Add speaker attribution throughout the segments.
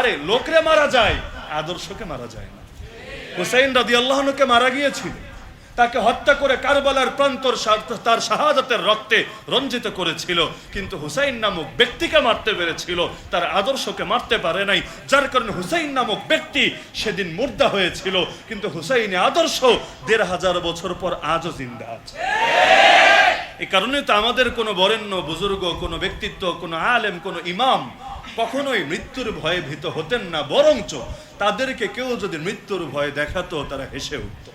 Speaker 1: আরে লোকরে মারা যায়, আদর্শকে মারা যায় না। হুসাইন রাদিয়াল্লাহু আনহুকে মারা গিয়েছিল, তাকে হত্যা করে কারবালার প্রান্তর তার শাহাদাতের রক্তে রঞ্জিত করেছিল, কিন্তু হুসাইন নামক ব্যক্তিকে মারতে পেরেছিল, তার আদর্শকে মারতে পারে নাই। যার কারণে হুসাইন নামক ব্যক্তি সেদিন মুর্দা হয়েছিল, কিন্তু হুসাইনি আদর্শ ১৫০০ বছর পর আজও জিন্দা আছে। এই কারণে তো আমাদের কোনো বরেণ্য বুজুর্গ, কোনো ব্যক্তিত্ব, কোনো আলেম, কোনো ইমাম কখনোই মৃত্যুর ভয়ে ভীত হতেন না, বরঞ্চ তাদেরকে কেউ যদি মৃত্যুর ভয় দেখাতো তারা হেসে উঠত।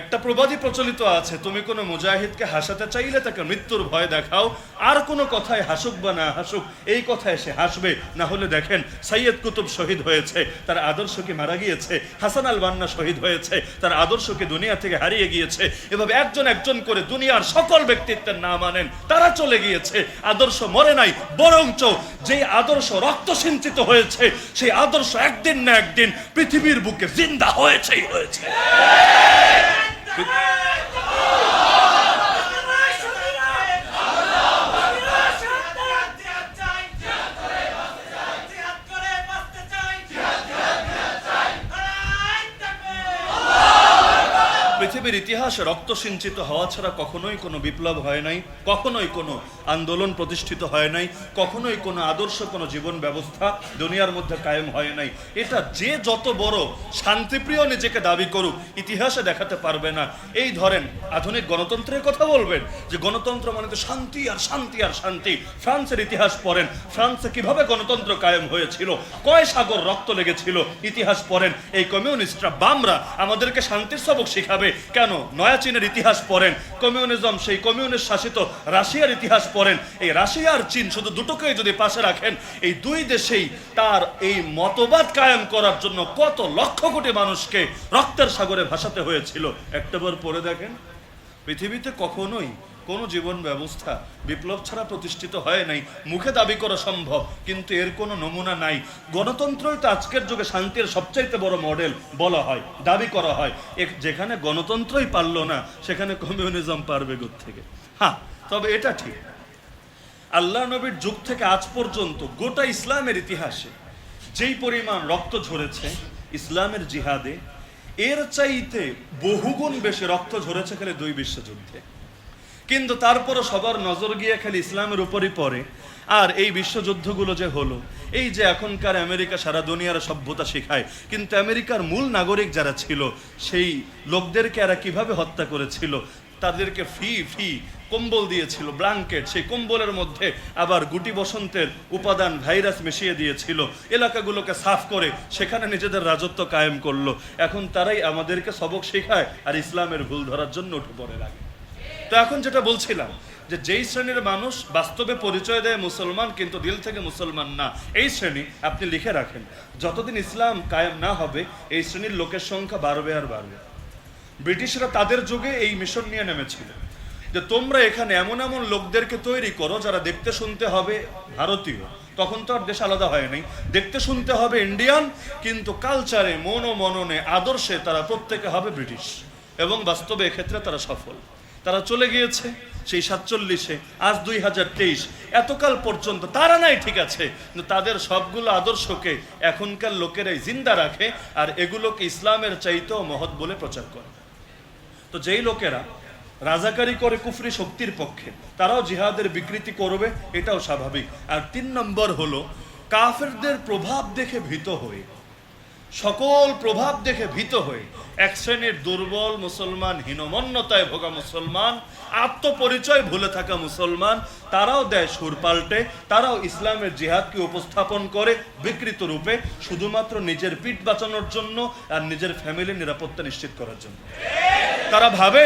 Speaker 1: একটা প্রবাদই প্রচলিত আছে, তুমি কোনো মুজাহিদকে হাসাতে চাইলে তাকে মৃত্যুর ভয় দেখাও, আর কোনো কথায় হাসুক বা না হাসুক এই কথায় সে হাসবে। না হলে দেখেন সৈয়দ কুতুব শহীদ হয়েছে, তার আদর্শ কি মারা গিয়েছে? হাসান আল বান্না শহীদ হয়েছে, তার আদর্শ কি দুনিয়া থেকে হারিয়ে গিয়েছে? এভাবে একজন একজন করে দুনিয়ার সকল ব্যক্তিত্বের নাম আনেন, তারা চলে গিয়েছে, আদর্শ মরে নাই, বরঞ্চ যেই আদর্শ রক্ত সিঞ্চিত হয়েছে সেই আদর্শ একদিন না একদিন পৃথিবীর বুকে জিন্দা হয়েছেই হয়েছে। পৃথিবীর ইতিহাসে রক্ত সিঞ্চিত হওয়া ছাড়া কখনোই কোনো বিপ্লব হয় নাই, কখনোই কোনো আন্দোলন প্রতিষ্ঠিত হয় নাই, কখনোই কোনো আদর্শ, কোনো জীবন ব্যবস্থা দুনিয়ার মধ্যে কায়েম হয় নাই। এটা যে যত বড় শান্তিপ্রিয় নিজেকে দাবি করুক, ইতিহাসে দেখাতে পারবে না। এই ধরেন আধুনিক গণতন্ত্রের কথা বলবেন, যে গণতন্ত্র মানে তো শান্তি আর শান্তি আর শান্তি। ফ্রান্সের ইতিহাস পড়েন, ফ্রান্সে কিভাবে গণতন্ত্র কায়েম হয়েছিল, কয় সাগর রক্ত লেগেছিল, ইতিহাস পড়েন। এই কমিউনিস্টরা, বামরা আমাদেরকে শান্তির সবক শিখাবে কেন? নয়া চীনের ইতিহাস পড়েন, কমিউনিজম, সেই কমিউনিস্ট শাসিত রাশিয়ার ইতিহাস পড়েন। এই রাশিয়া আর চীন শুধু দুটোকেই যদি পাশে রাখেন, এই দুই দেশেই তার এই মতবাদ কায়েম করার জন্য কত লক্ষ কোটি মানুষকে রক্তের সাগরে ভাসাতে হয়েছিল। একটাবার পড়ে দেখেন, পৃথিবীতে কখনোই কোনো জীবন ব্যবস্থা বিপ্লব ছাড়া প্রতিষ্ঠিত হয় নাই। মুখে দাবি করা সম্ভব, কিন্তু এর কোনো নমুনা নাই। গণতন্ত্রই তো আজকের যুগে শান্তির সবচাইতে বড় মডেল বলা হয়, দাবি করা হয়। যেখানে গণতন্ত্রই পারল না, সেখানে কমিউনিজম পারবে কোত্থেকে? হ্যাঁ, তবে এটা ঠিক, আল্লাহ নবীর যুগ থেকে আজ পর্যন্ত গোটা ইসলামের ইতিহাসে যেই পরিমাণ রক্ত ঝরেছে ইসলামের জিহাদে, এর চাইতে বহুগুণ বেশি রক্ত ঝরেছে খালি 2 বিশ্বযুদ্ধে। কিন্তু তারপরও সবার নজর গিয়ে খালি ইসলামের উপরই পড়ে। আর এই বিশ্বযুদ্ধগুলো যে হলো, এই যে এখনকার আমেরিকা সারা দুনিয়ার সভ্যতা শেখায়, কিন্তু আমেরিকার মূল নাগরিক যারা ছিল সেই লোকদেরকে এরা কিভাবে হত্যা করেছিল? তাদেরকে ফ্রি কম্বল দিয়েছিল, ব্ল্যাঙ্কেট, সেই কম্বলের মধ্যে আবার গুটি বসন্তের উপাদান, ভাইরাস মিশিয়ে দিয়েছিল, এলাকাগুলোকে সাফ করে সেখানে নিজেদের রাজত্ব কায়েম করলো। এখন তারাই আমাদেরকে সবক শেখায় আর ইসলামের ভুল ধরার জন্য উঠে পড়ে লাগে। তো এখন যেটা বলছিলাম, যে যেই শ্রেণীর মানুষ বাস্তবে পরিচয় দেয় মুসলমান কিন্তু দিল থেকে মুসলমান না, এই শ্রেণী আপনি লিখে রাখেন, যতদিন ইসলাম কায়েম না হবে এই শ্রেণীর লোকের সংখ্যা বাড়বে আর বাড়বে। ব্রিটিশরা তাদের যুগে এই মিশন নিয়ে নেমেছিল যে তোমরা এখানে এমন এমন লোকদেরকে তৈরি করো যারা দেখতে শুনতে হবে ভারতীয়, তখন তো আর দেশ আলাদা হয় নাই, দেখতে শুনতে হবে ইন্ডিয়ান, কিন্তু কালচারে, মননে, আদর্শে তারা প্রত্যেকে হবে ব্রিটিশ। এবং বাস্তবে এক্ষেত্রে তারা সফল। তারা চলে গিয়েছে সেই 47-এ, আজ 2023, এতকাল পর্যন্ত তারা নাই ঠিক আছে, কিন্তু তাদের সবগুলো আদর্শকে এখনকার লোকেরাই জিন্দা রাখে আর এগুলোকে ইসলামের চাইতেও মহৎ বলে প্রচার করে। তো যেই লোকেরা রাজাকারি করে কুফরি শক্তির পক্ষে, তারাও জিহাদের বিকৃতি করবে, এটাও স্বাভাবিক। আর 3 নম্বর হলো কাফেরদের প্রভাব দেখে ভীত হয়ে, সকল প্রভাব দেখে ভীত হয়ে এক শ্রেণীর দুর্বল মুসলমান, হীনমন্যতায় ভোগা মুসলমান, আত্মপরিচয় ভুলে থাকা মুসলমান, তারাও দেয় সুর পাল্টে, তারাও ইসলামের জিহাদকে উপস্থাপন করে বিকৃত রূপে, শুধুমাত্র নিজের পিঠ বাঁচানোর জন্য আর নিজের ফ্যামিলির নিরাপত্তা নিশ্চিত করার জন্য। তারা ভাবে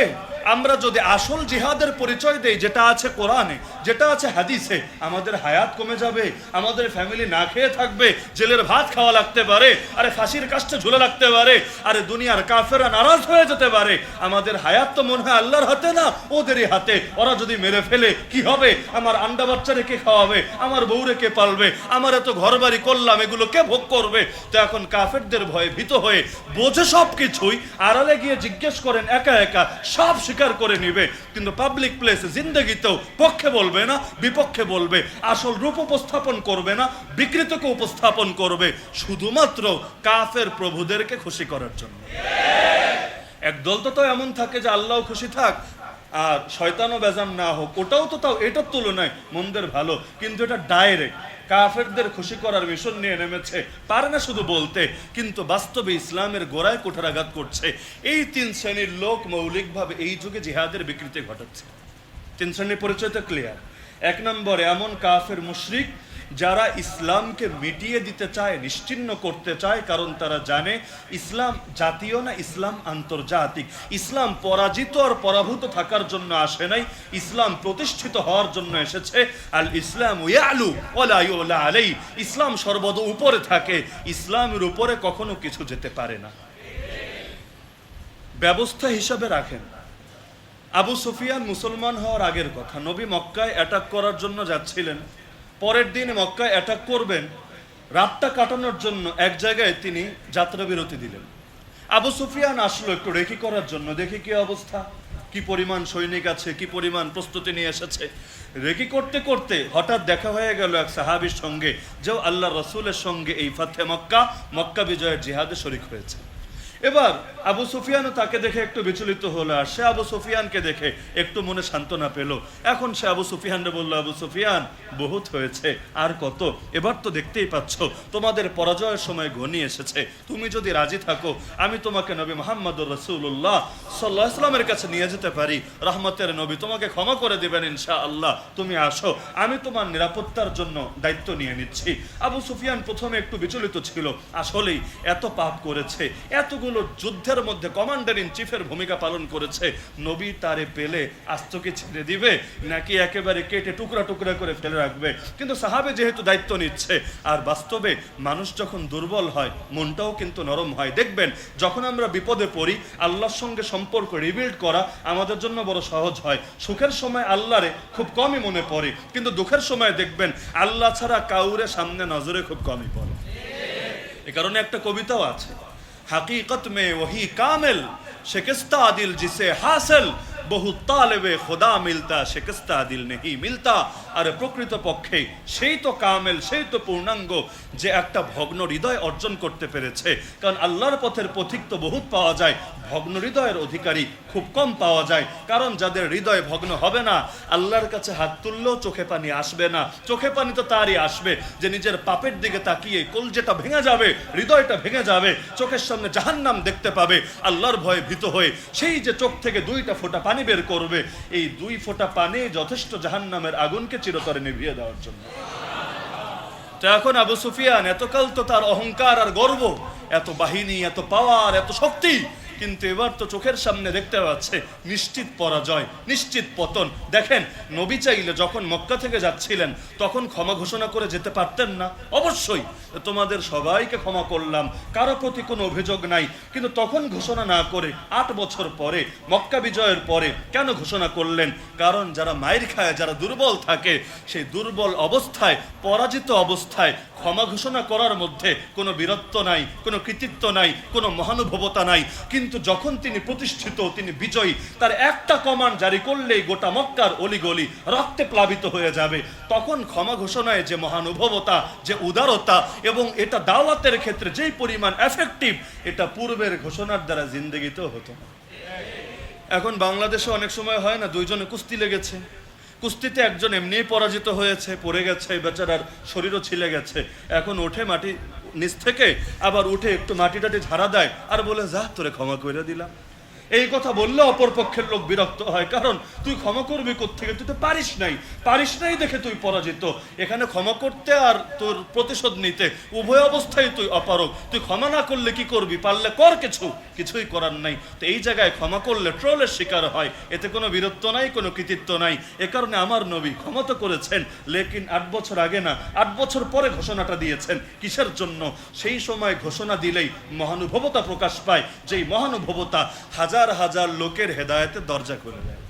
Speaker 1: আমরা যদি আসল জিহাদের পরিচয় দেই, যেটা আছে কোরআনে, যেটা আছে হাদিসে, আমাদের হায়াত কমে যাবে, আমাদের ফ্যামিলি না খেয়ে থাকবে, জেলের ভাত খাওয়া লাগতে পারে, আরে ফাঁসির কাস্টে ঝুলে লাগতে পারে, আরে দুনিয়ার কাফেররা নারাজ হয়ে যেতে পারে। আমাদের হায়াত তো মনে হয় আল্লাহর হাতে না, ওদেরই হাতে। ওরা যদি মেরে ফেলে কি হবে? আমার আন্ডা বাচ্চারে কে খাওয়াবে? আমার বউরে কে পালবে? আমার এত ঘর বাড়ি করলাম, এগুলো কে ভোগ করবে? তো এখন কাফেরদের ভয়ে ভীত হয়ে বোঝে সব কিছুই, আড়ালে গিয়ে জিজ্ঞেস করেন একা একা, সব স্বীকার করে নিবে, কিন্তু পাবলিক প্লেসে জিন্দেগিতেও পক্ষে বলবে না, বিপক্ষে বলবে, আসল রূপ উপস্থাপন করবে না, বিকৃতকে উপস্থাপন করবে শুধুমাত্র কাফের প্রভুদেরকে খুশি করার জন্য। একদল তো এমন থাকে যে আল্লাহ খুশি থাক আর শয়তানও বেজান না হোক, ওটাও তো তাও এটার তুলনায় মন্দের ভালো, কিন্তু এটা ডাইরেক্ট কাফেরদের খুশি করার মিশন নিয়ে নেমেছে, পারে না শুধু বলতে, কিন্তু বাস্তবে ইসলামের গোড়ায় কুঠারাঘাত করছে। এই তিন শ্রেণীর লোক মৌলিকভাবে এই যুগে জিহাদের বিকৃতি ঘটাচ্ছে। তিন শ্রেণীর পরিচয় তো ক্লিয়ার। এক নম্বরে এমন কাফের মুশরিক যারা ইসলামকে মিটিয়ে দিতে চায়, নিশ্চিহ্ন করতে চায়, কারণ তারা জানে ইসলাম জাতীয় না, ইসলাম আন্তর্জাতিক। ইসলাম পরাজিত আর পরাভূত থাকার জন্য আসে নাই, ইসলাম প্রতিষ্ঠিত হওয়ার জন্য এসেছে। আল ইসলাম ইয়ালু ওয়ালা ইউলা আলাইহি, ইসলাম সর্বদা উপরে থাকে, ইসলামের উপরে কখনো কিছু যেতে পারে না। ব্যবস্থা হিসাবে রাখেন, আবু সুফিয়ান মুসলমান হওয়ার আগের কথা, নবী মক্কায় অ্যাটাক করার জন্য যাচ্ছিলেন, পরের দিন মক্কায় অ্যাটাক করবেন, রাতটা কাটানোর জন্য এক জায়গায় তিনি যাত্রা বিরতি দিলেন। আবু সুফিয়ান আসলো একটু রেকি করার জন্য, দেখি কি অবস্থা, কি পরিমাণ সৈনিক আছে, কি পরিমাণ প্রস্তুতি নিয়ে এসেছে। রেকি করতে করতে হঠাৎ দেখা হয়ে গেল এক সাহাবীর সঙ্গে, যে আল্লাহ রসুলের সঙ্গে এই ফাতে মক্কা, মক্কা বিজয়ের জিহাদে শরীক হয়েছে। এবার আবু সুফিয়ানও তাকে দেখে একটু বিচলিত হলো, আর সে আবু সুফিয়ানকে দেখে একটু মনে সান্ত্বনা পেল। এখন সে আবু সুফিয়ানরে বলল, আবু সুফিয়ান বহুত হয়েছে, আর কত, এবার তো দেখতেই পাচ্ছ তোমাদের পরাজয়ের সময় ঘনিয়ে এসেছে, তুমি যদি রাজি থাকো আমি তোমাকে নবী মুহাম্মদুর রাসূলুল্লাহ সাল্লাল্লাহু আলাইহি ওয়াসাল্লামের কাছে নিয়ে যেতে পারি, রহমতের নবী তোমাকে ক্ষমা করে দিবেন ইনশাআল্লাহ, তুমি আসো, আমি তোমার নিরাপত্তার জন্য দায়িত্ব নিয়ে নিচ্ছি। আবু সুফিয়ান প্রথমে একটু বিচলিত ছিল, আসলেই এত পাপ করেছে, এতগুলো যুদ্ধের মধ্যে কমান্ডার ইন চিফের ভূমিকা পালন করেছে, নবী তারে পেলে আস্তকে ছেড়ে দিবে নাকি একেবারে কেটে টুকরা টুকরা করে ফেলে রাখবে। কিন্তু সাহাবে যেহেতু দায়িত্ব নিচ্ছে, আর বাস্তবে মানুষ যখন দুর্বল হয় মনটাও কিন্তু নরম হয়। দেখবেন যখন আমরা বিপদে পড়ি আল্লাহর সঙ্গে সম্পর্ক রিবিল্ড করা আমাদের জন্য বড় সহজ হয়। সুখের সময় আল্লাহরে খুব কমই মনে পড়ে, কিন্তু দুঃখের সময় দেখবেন আল্লাহ ছাড়া কাউরে সামনে নজরে খুব কমই পড়ে। এ কারণে একটা কবিতাও আছে, हकीकत में वही कामिल शिकस्ता दिल जिसे हासिल বহু তালেবে খোদা মিলতা শিকস্তা দিল নেহি মিলতা। আর প্রকৃত পক্ষে সেই তো কামেল, সেই তো পূর্ণাঙ্গ যে একটা ভগ্ন হৃদয় অর্জন করতে পেরেছে। কারণ আল্লাহর পথের পথিক তো বহুত পাওয়া যায়, ভগ্ন হৃদয়ের অধিকারী খুব কম পাওয়া যায়। কারণ যাদের হৃদয় ভগ্ন হবে না, আল্লাহর কাছে হাত তুললেও চোখে পানি আসবে না। চোখে পানি তো তারই আসবে যে নিজের পাপের দিকে তাকিয়ে কলজেটা ভেঙে যাবে, হৃদয়টা ভেঙে যাবে, চোখের সামনে জাহান্নাম দেখতে পাবে, আল্লাহর ভয়ে ভীত হয়ে সেই যে চোখ থেকে দুইটা ফোঁটা পানি বের করবে, এই দুই ফোঁটা পানি যথেষ্ট জাহান্নামের আগুনকে চিরতরে নিভিয়ে দেওয়ার জন্য। তো এখন আবু সুফিয়ান এতকাল তো তার অহংকার আর গর্ব, এত বাহিনী, এত পাওয়ার, এত শক্তি, কিন্তু এবার তো চোখের সামনে দেখতে পাচ্ছে নিশ্চিত পরাজয়, নিশ্চিত পতন। দেখেন নবী চাইলে যখন মক্কা থেকে যাচ্ছিলেন তখন ক্ষমা ঘোষণা করে যেতে পারতেন না? অবশ্যই তোমাদের সবাইকে ক্ষমা করলাম, কারো প্রতি কোনো অভিযোগ নাই, কিন্তু তখন ঘোষণা না করে 8 বছর পরে মক্কা বিজয়ের পরে কেন ঘোষণা করলেন? কারণ যারা মাইর খায়, যারা দুর্বল থাকে, সেই দুর্বল অবস্থায়, পরাজিত অবস্থায় ক্ষমা ঘোষণা করার মধ্যে কোনো বীরত্ব নাই, কোনো কৃতিত্ব নাই, কোনো মহানুভবতা নাই। কিন্তু যখন তিনি প্রতিষ্ঠিত, তিনি বিজয়ী, তার একটা কমান্ড জারি করলেই গোটা মক্কার অলিগলি রক্তে প্লাবিত হয়ে যাবে, তখন ক্ষমা ঘোষণায় যে মহানুভবতা, যে উদারতা, এবং এটা দাওয়াতের ক্ষেত্রে যেই পরিমাণ এফেক্টিভ, এটা পূর্বের ঘোষণার দ্বারা জিন্দেগিতেও হতো না। এখন বাংলাদেশে অনেক সময় হয় না, দুইজনে কুস্তি লেগেছে, কুস্তিতে একজন এমনিই পরাজিত হয়েছে, পড়ে গেছে, বেচারার শরীরও ছিলে গেছে, এখন ওঠে মাটি নিচ থেকে, আবার উঠে একটু মাটি টাটি ঝাড়া দেয় আর বলে যা তোরে ক্ষমা করে দিলাম। এই কথা বললে অপর পক্ষের লোক বিরক্ত হয়, কারণ তুই ক্ষমা করবি কোত্থেকে, তুই তো পারিস নাই দেখে তুই পরাজিত। এখানে ক্ষমা করতে আর তোর প্রতিশোধ নিতে উভয় অবস্থায় তুই অপারগ। তুই ক্ষমা না করলে কি করবি? পারলে কর, কিছুই করার নাই। তো এই জায়গায় ক্ষমা করলে ট্রোলের শিকার হয়, এতে কোনো বীরত্ব নাই, কোনো কৃতিত্ব নাই। এ কারণে আমার নবী ক্ষমা তো করেছেন, লেকিন 8 বছর আগে না, 8 বছর পরে ঘোষণাটা দিয়েছেন। কিসের জন্য? সেই সময় ঘোষণা দিলেই মহানুভবতা প্রকাশ পায়, যেই মহানুভবতা হাজার হাজার লোকের হেদায়েতের দরজা খুলে দেয়।